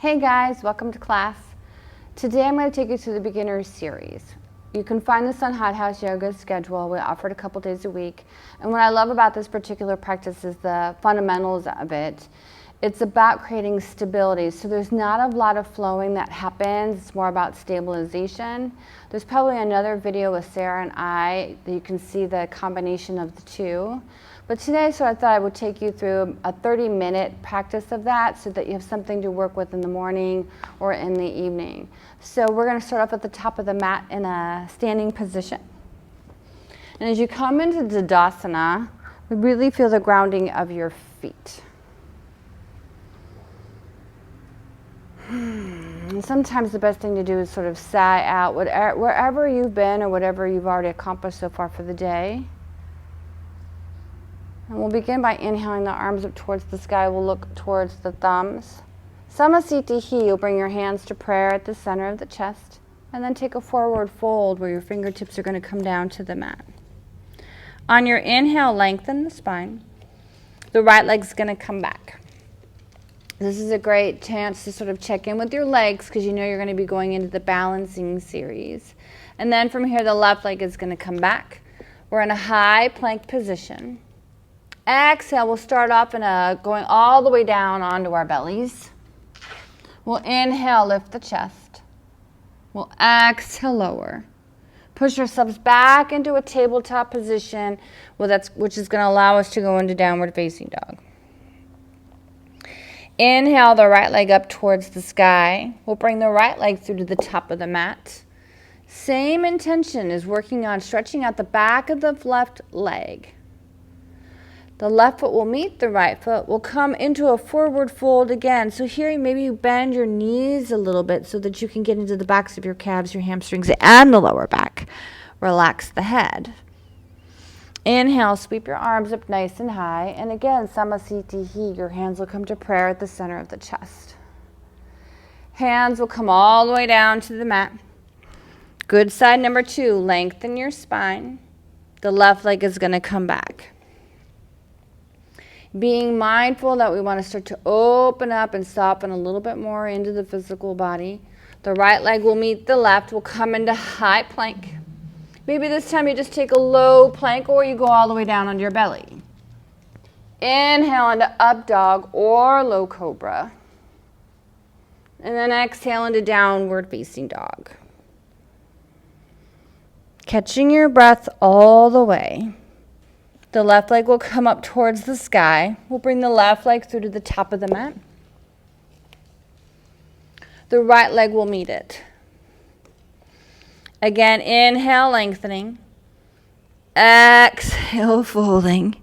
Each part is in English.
Hey guys, welcome to class. Today I'm going to take you through the beginner series. You can find this on Hot House Yoga's schedule. We offer it a couple days a week. And what I love about this particular practice is the fundamentals of it. It's about creating stability. So there's not a lot of flowing that happens. It's more about stabilization. There's probably another video with Sarah and I that you can see the combination of the two. But today, so I thought I would take you through a 30-minute practice of that so that you have something to work with in the morning or in the evening. So we're going to start off at the top of the mat in a standing position. And as you come into Tadasana, really feel the grounding of your feet. And sometimes the best thing to do is sort of sigh out wherever you've been or whatever you've already accomplished so far for the day. And we'll begin by inhaling the arms up towards the sky. We'll look towards the thumbs. Samasthiti, you'll bring your hands to prayer at the center of the chest. And then take a forward fold where your fingertips are going to come down to the mat. On your inhale, lengthen the spine. The right leg's going to come back. This is a great chance to sort of check in with your legs because you know you're going to be going into the balancing series. And then from here, the left leg is going to come back. We're in a high plank position. Exhale, we'll start off in going all the way down onto our bellies. We'll inhale, lift the chest. We'll exhale, lower. Push ourselves back into a tabletop position, which is going to allow us to go into downward facing dog. Inhale the right leg up towards the sky. We'll bring the right leg through to the top of the mat. Same intention as working on stretching out the back of the left leg. The left foot will meet the right foot. We'll come into a forward fold again. So here, maybe you bend your knees a little bit so that you can get into the backs of your calves, your hamstrings, and the lower back. Relax the head. Inhale, sweep your arms up nice and high. And again, Samasthiti, your hands will come to prayer at the center of the chest. Hands will come all the way down to the mat. Good side number 2, lengthen your spine. The left leg is going to come back. Being mindful that we want to start to open up and soften a little bit more into the physical body. The right leg will meet the left. We'll come into high plank. Maybe this time you just take a low plank or you go all the way down onto your belly. Inhale into up dog or low cobra. And then exhale into downward facing dog. Catching your breath all the way. The left leg will come up towards the sky. We'll bring the left leg through to the top of the mat. The right leg will meet it. Again, inhale, lengthening. Exhale, folding.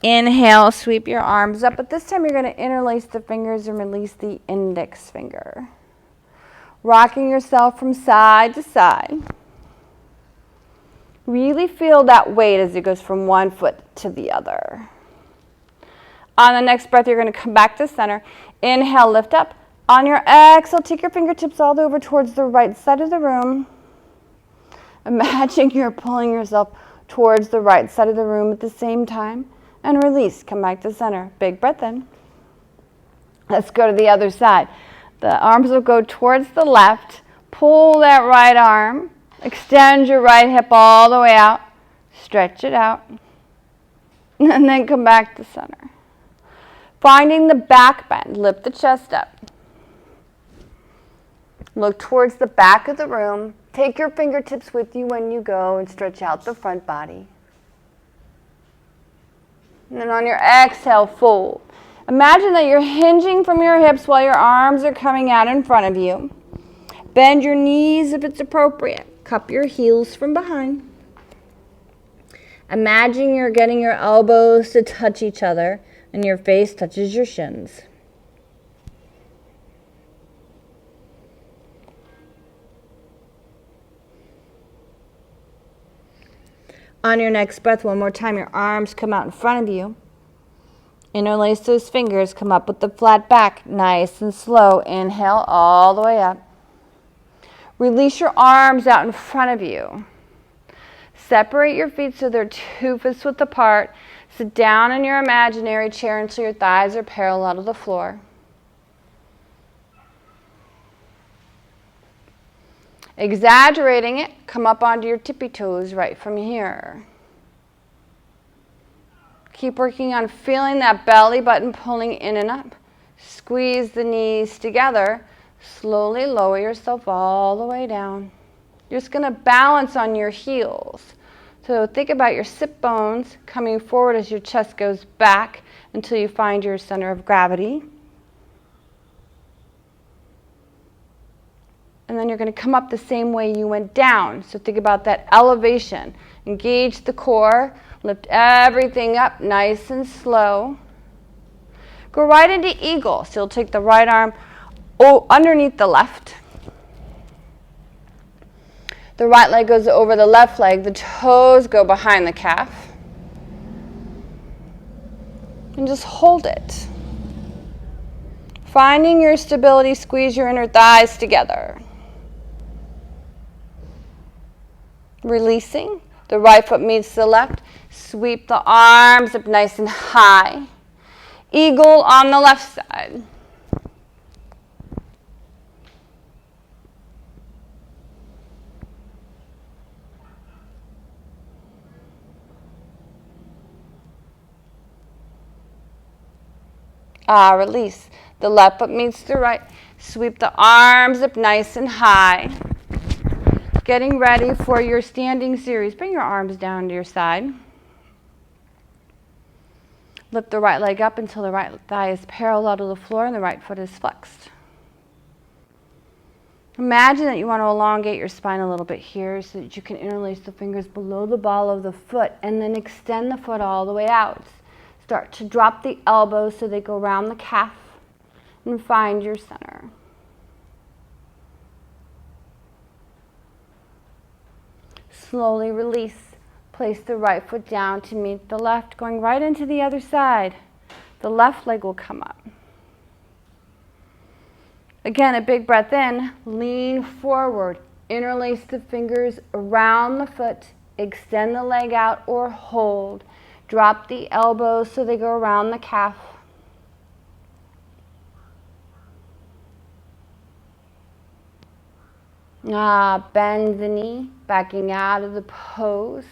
Inhale, sweep your arms up. But this time you're going to interlace the fingers and release the index finger. Rocking yourself from side to side. Really feel that weight as it goes from one foot to the other. On the next breath, you're going to come back to center. Inhale, lift up. On your exhale, take your fingertips all the way over towards the right side of the room. Imagine you're pulling yourself towards the right side of the room at the same time. And release. Come back to center. Big breath in. Let's go to the other side. The arms will go towards the left. Pull that right arm. Extend your right hip all the way out. Stretch it out. And then come back to center. Finding the back bend. Lift the chest up. Look towards the back of the room. Take your fingertips with you when you go and stretch out the front body. And then on your exhale, fold. Imagine that you're hinging from your hips while your arms are coming out in front of you. Bend your knees if it's appropriate. Cup your heels from behind. Imagine you're getting your elbows to touch each other and your face touches your shins. On your next breath, one more time, your arms come out in front of you. Interlace those fingers, come up with the flat back, nice and slow. Inhale all the way up. Release your arms out in front of you. Separate your feet so they're 2 fists width apart. Sit down in your imaginary chair until your thighs are parallel to the floor. Exaggerating it, come up onto your tippy toes right from here. Keep working on feeling that belly button pulling in and up. Squeeze the knees together. Slowly lower yourself all the way down. You're just going to balance on your heels. So think about your sit bones coming forward as your chest goes back until you find your center of gravity. And then you're going to come up the same way you went down. So think about that elevation. Engage the core. Lift everything up nice and slow. Go right into eagle. So you'll take the right arm underneath the left. The right leg goes over the left leg. The toes go behind the calf. And just hold it. Finding your stability, squeeze your inner thighs together. Releasing. The right foot meets the left. Sweep the arms up nice and high. Eagle on the left side. Release. The left foot meets the right. Sweep the arms up nice and high. Getting ready for your standing series. Bring your arms down to your side. Lift the right leg up until the right thigh is parallel to the floor and the right foot is flexed. Imagine that you want to elongate your spine a little bit here so that you can interlace the fingers below the ball of the foot and then extend the foot all the way out. Start to drop the elbows so they go around the calf and find your center. Slowly release. Place the right foot down to meet the left, going right into the other side. The left leg will come up. Again, a big breath in. Lean forward. Interlace the fingers around the foot. Extend the leg out or hold. Drop the elbows so they go around the calf. Bend the knee, backing out of the pose.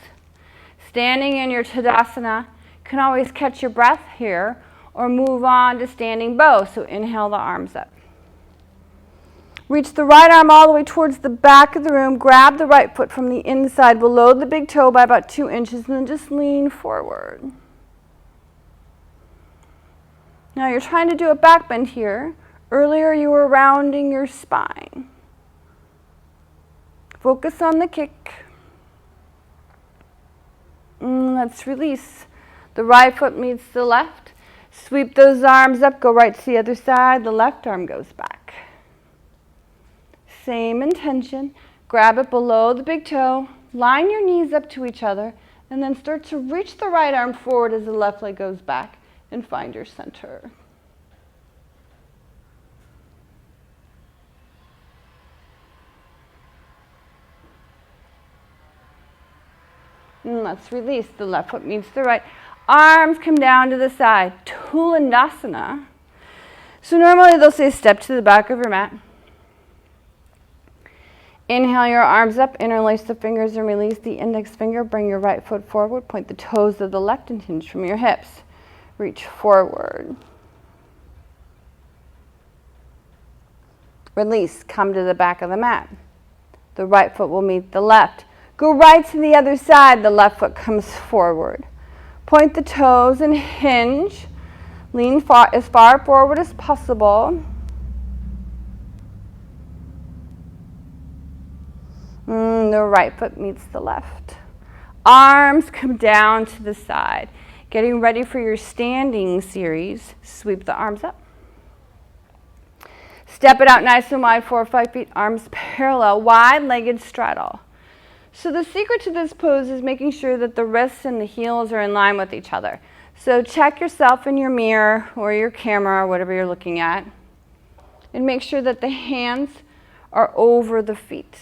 Standing in your Tadasana, you can always catch your breath here or move on to standing bow. So inhale the arms up. Reach the right arm all the way towards the back of the room. Grab the right foot from the inside below the big toe by about 2 inches and then just lean forward. Now you're trying to do a back bend here. Earlier you were rounding your spine. Focus on the kick. Let's release. The right foot meets the left. Sweep those arms up, go right to the other side. The left arm goes back. Same intention. Grab it below the big toe. Line your knees up to each other. And then start to reach the right arm forward as the left leg goes back. And find your center. And let's release. The left foot meets the right. Arms come down to the side. Tulandasana. So normally they'll say step to the back of your mat. Inhale your arms up, interlace the fingers and release the index finger. Bring your right foot forward. Point the toes of the left and hinge from your hips. Reach forward. Release. Come to the back of the mat. The right foot will meet the left. Go right to the other side. The left foot comes forward. Point the toes and hinge. Lean as far forward as possible. The right foot meets the left. Arms come down to the side. Getting ready for your standing series. Sweep the arms up. Step it out nice and wide, 4 or 5 feet. Arms parallel, wide-legged straddle. So the secret to this pose is making sure that the wrists and the heels are in line with each other. So check yourself in your mirror or your camera or whatever you're looking at. And make sure that the hands are over the feet.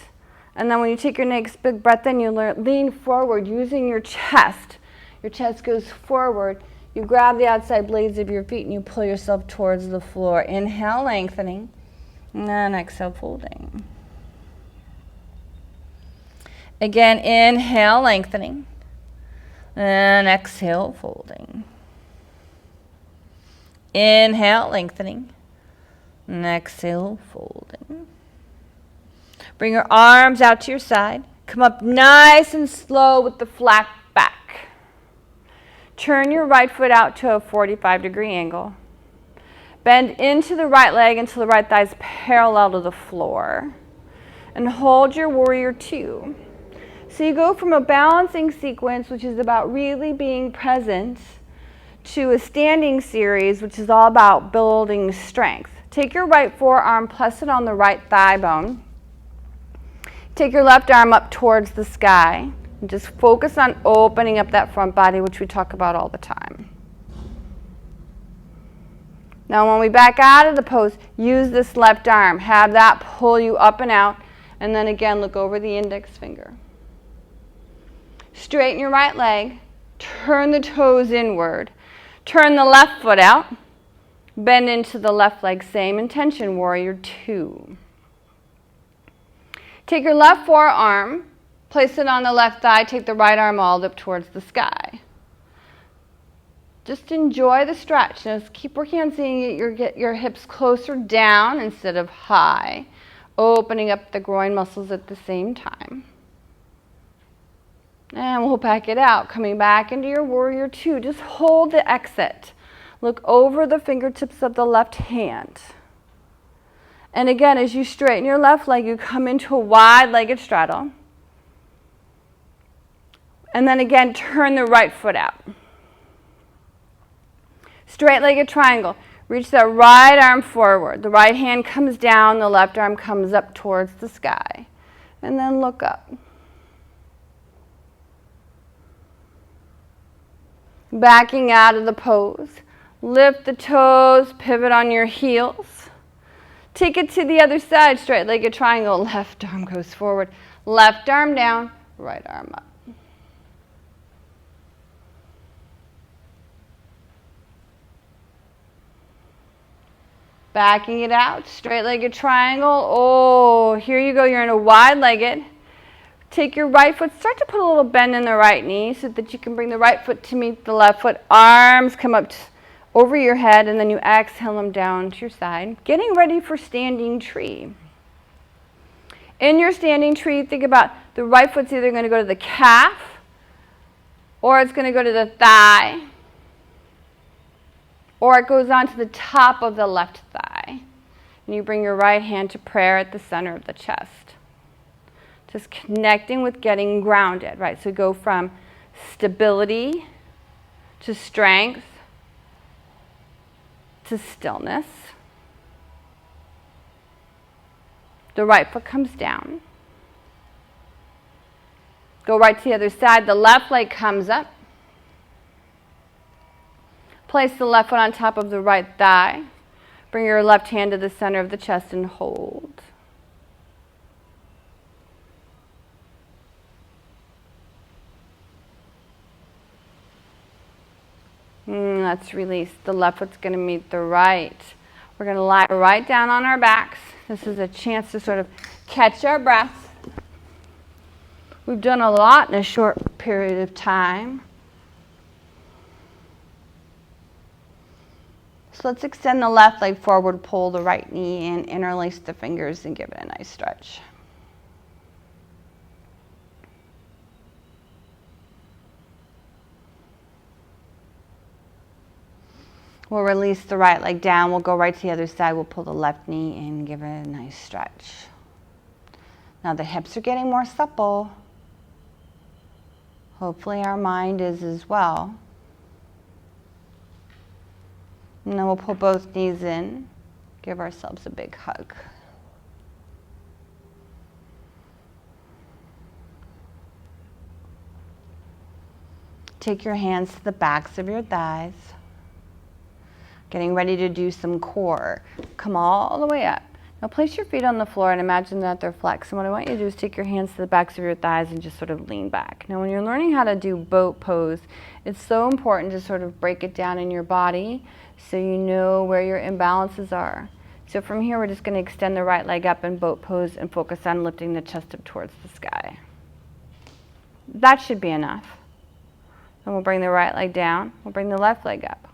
And then when you take your next big breath in, you lean forward using your chest. Your chest goes forward. You grab the outside blades of your feet and you pull yourself towards the floor. Inhale, lengthening. And then exhale, folding. Again, inhale, lengthening. And exhale, folding. Inhale, lengthening. And exhale, folding. Bring your arms out to your side. Come up nice and slow with the flat back. Turn your right foot out to a 45-degree angle. Bend into the right leg until the right thigh is parallel to the floor. And hold your warrior two. So you go from a balancing sequence, which is about really being present, to a standing series, which is all about building strength. Take your right forearm, press it on the right thigh bone. Take your left arm up towards the sky. And just focus on opening up that front body, which we talk about all the time. Now when we back out of the pose, use this left arm. Have that pull you up and out. And then again, look over the index finger. Straighten your right leg. Turn the toes inward. Turn the left foot out. Bend into the left leg. Same intention, warrior two. Take your left forearm. Place it on the left thigh. Take the right arm all up towards the sky. Just enjoy the stretch. Just keep working on seeing get your hips closer down instead of high. Opening up the groin muscles at the same time. And we'll back it out. Coming back into your warrior two. Just hold the exit. Look over the fingertips of the left hand. And again, as you straighten your left leg, you come into a wide-legged straddle. And then again, turn the right foot out. Straight-legged triangle. Reach that right arm forward. The right hand comes down, the left arm comes up towards the sky. And then look up. Backing out of the pose. Lift the toes, pivot on your heels. Take it to the other side, straight-legged triangle. Left arm goes forward. Left arm down, right arm up. Backing it out, straight-legged triangle. Oh, here you go. You're in a wide-legged. Take your right foot. Start to put a little bend in the right knee so that you can bring the right foot to meet the left foot. Arms come up over your head, and then you exhale them down to your side. Getting ready for standing tree. In your standing tree, think about the right foot's either going to go to the calf or it's going to go to the thigh, or it goes onto the top of the left thigh. And you bring your right hand to prayer at the center of the chest. Just connecting with getting grounded, right? So go from stability to strength to stillness. The right foot comes down. Go right to the other side. The left leg comes up. Place the left foot on top of the right thigh. Bring your left hand to the center of the chest and hold. Let's release. The left foot's going to meet the right. We're going to lie right down on our backs. This is a chance to sort of catch our breath. We've done a lot in a short period of time. So let's extend the left leg forward, pull the right knee in, interlace the fingers, and give it a nice stretch. We'll release the right leg down. We'll go right to the other side. We'll pull the left knee in, give it a nice stretch. Now the hips are getting more supple. Hopefully our mind is as well. And then we'll pull both knees in, give ourselves a big hug. Take your hands to the backs of your thighs. Getting ready to do some core. Come all the way up. Now place your feet on the floor and imagine that they're flexed. And what I want you to do is take your hands to the backs of your thighs and just sort of lean back. Now when you're learning how to do boat pose, it's so important to sort of break it down in your body so you know where your imbalances are. So from here we're just going to extend the right leg up in boat pose and focus on lifting the chest up towards the sky. That should be enough. And we'll bring the right leg down. We'll bring the left leg up.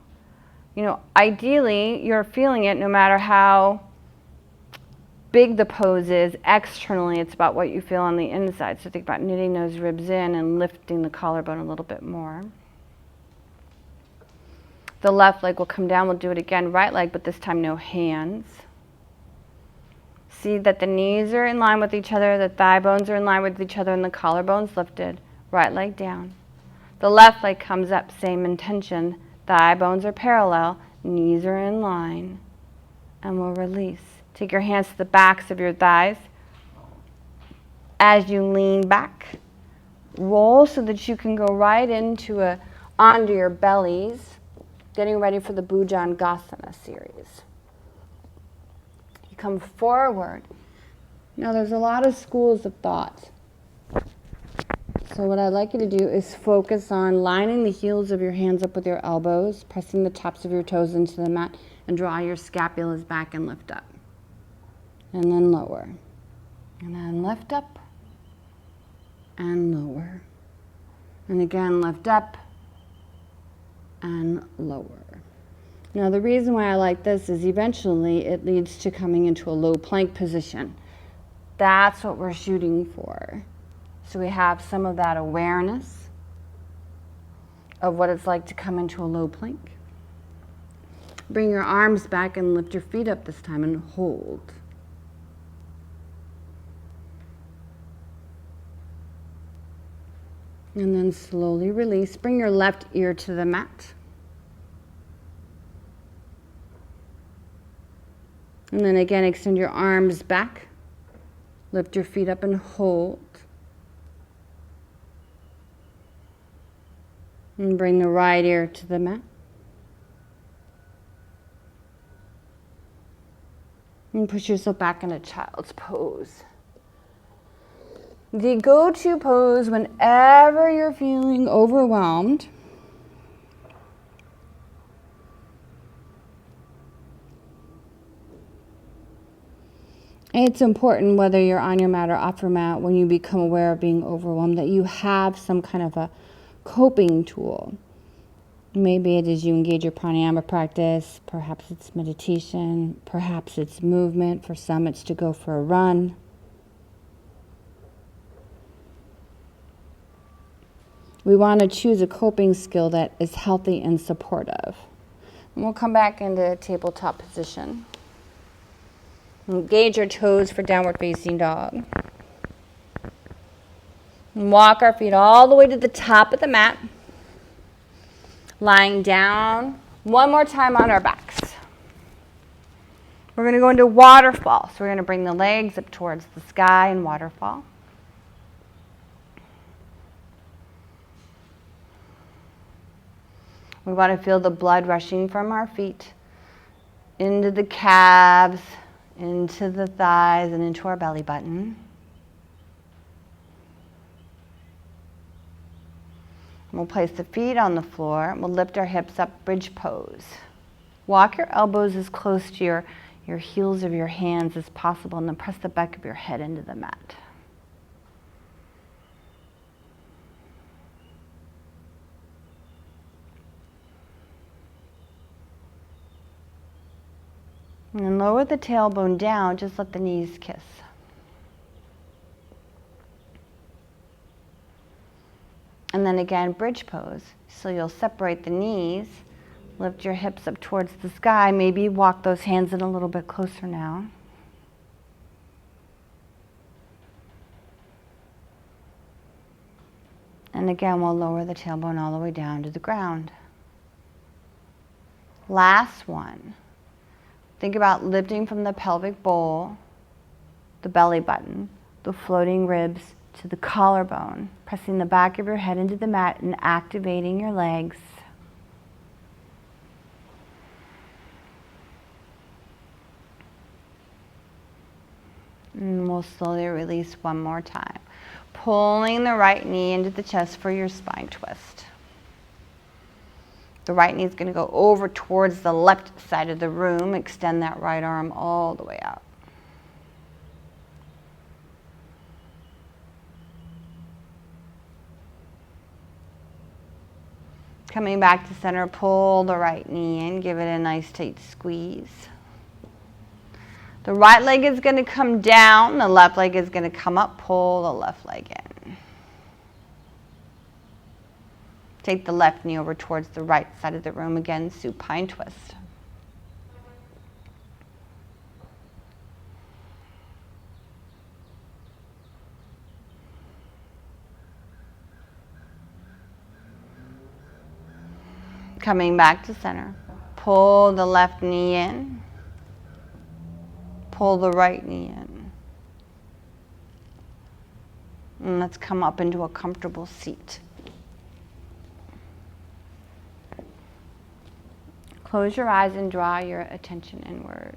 You know, ideally, you're feeling it no matter how big the pose is. Externally, it's about what you feel on the inside. So think about knitting those ribs in and lifting the collarbone a little bit more. The left leg will come down. We'll do it again. Right leg, but this time no hands. See that the knees are in line with each other, the thigh bones are in line with each other, and the collarbone's lifted. Right leg down. The left leg comes up, same intention. Thigh bones are parallel, knees are in line, and we'll release. Take your hands to the backs of your thighs. As you lean back, roll so that you can go right onto your bellies, getting ready for the Bhujangasana series. You come forward. Now there's a lot of schools of thought. So what I'd like you to do is focus on lining the heels of your hands up with your elbows, pressing the tops of your toes into the mat, and draw your scapulas back and lift up. And then lower. And then lift up and lower. And again, lift up and lower. Now the reason why I like this is eventually it leads to coming into a low plank position. That's what we're shooting for. So we have some of that awareness of what it's like to come into a low plank. Bring your arms back and lift your feet up this time and hold. And then slowly release. Bring your left ear to the mat. And then again, extend your arms back. Lift your feet up and hold. And bring the right ear to the mat. And push yourself back into child's pose. The go-to pose whenever you're feeling overwhelmed. It's important whether you're on your mat or off your mat, when you become aware of being overwhelmed, that you have some kind of a coping tool. Maybe it is you engage your pranayama practice, perhaps it's meditation, perhaps it's movement. For some it's to go for a run. We want to choose a coping skill that is healthy and supportive. And we'll come back into tabletop position. Engage your toes for downward facing dog. And walk our feet all the way to the top of the mat. Lying down. One more time on our backs. We're going to go into waterfall. So we're going to bring the legs up towards the sky in waterfall. We want to feel the blood rushing from our feet into the calves, into the thighs, and into our belly button. We'll place the feet on the floor. We'll lift our hips up, bridge pose. Walk your elbows as close to your heels of your hands as possible, and then press the back of your head into the mat. And then lower the tailbone down, just let the knees kiss. And then again, bridge pose. So you'll separate the knees, lift your hips up towards the sky, maybe walk those hands in a little bit closer now. And again, we'll lower the tailbone all the way down to the ground. Last one. Think about lifting from the pelvic bowl, the belly button, the floating ribs to the collarbone, pressing the back of your head into the mat and activating your legs. And we'll slowly release one more time. Pulling the right knee into the chest for your spine twist. The right knee is going to go over towards the left side of the room. Extend that right arm all the way out. Coming back to center, pull the right knee in, give it a nice tight squeeze. The right leg is going to come down, the left leg is going to come up, pull the left leg in. Take the left knee over towards the right side of the room again, supine twist. Coming back to center. Pull the left knee in. Pull the right knee in. And let's come up into a comfortable seat. Close your eyes and draw your attention inward.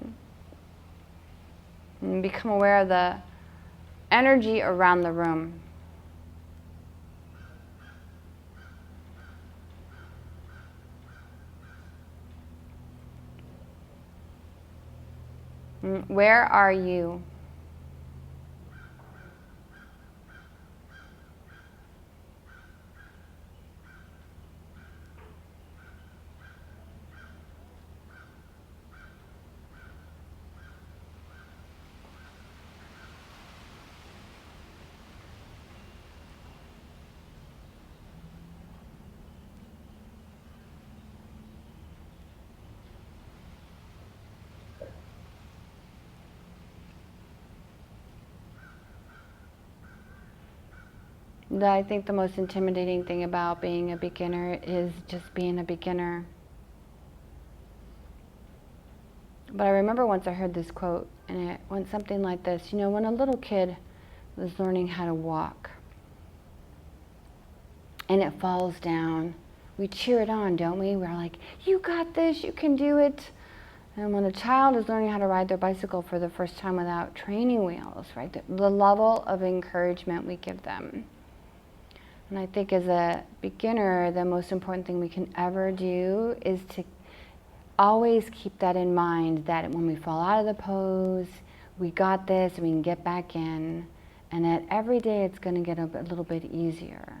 And become aware of the energy around the room. Where are you? I think the most intimidating thing about being a beginner is just being a beginner. But I remember once I heard this quote, and it went something like this. You know, when a little kid was learning how to walk, and it falls down, we cheer it on, don't we? We're like, you got this, you can do it. And when a child is learning how to ride their bicycle for the first time without training wheels, right, the level of encouragement we give them. And I think as a beginner, the most important thing we can ever do is to always keep that in mind, that when we fall out of the pose, we got this, we can get back in, and that every day it's going to get a little bit easier.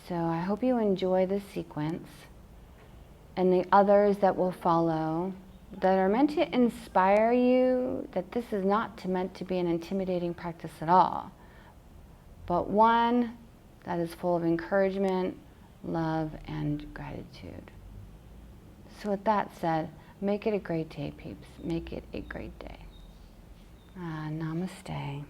So I hope you enjoy this sequence and the others that will follow that are meant to inspire you, that this is not meant to be an intimidating practice at all, but one that is full of encouragement, love, and gratitude. So with that said, make it a great day, peeps. Make it a great day. Namaste.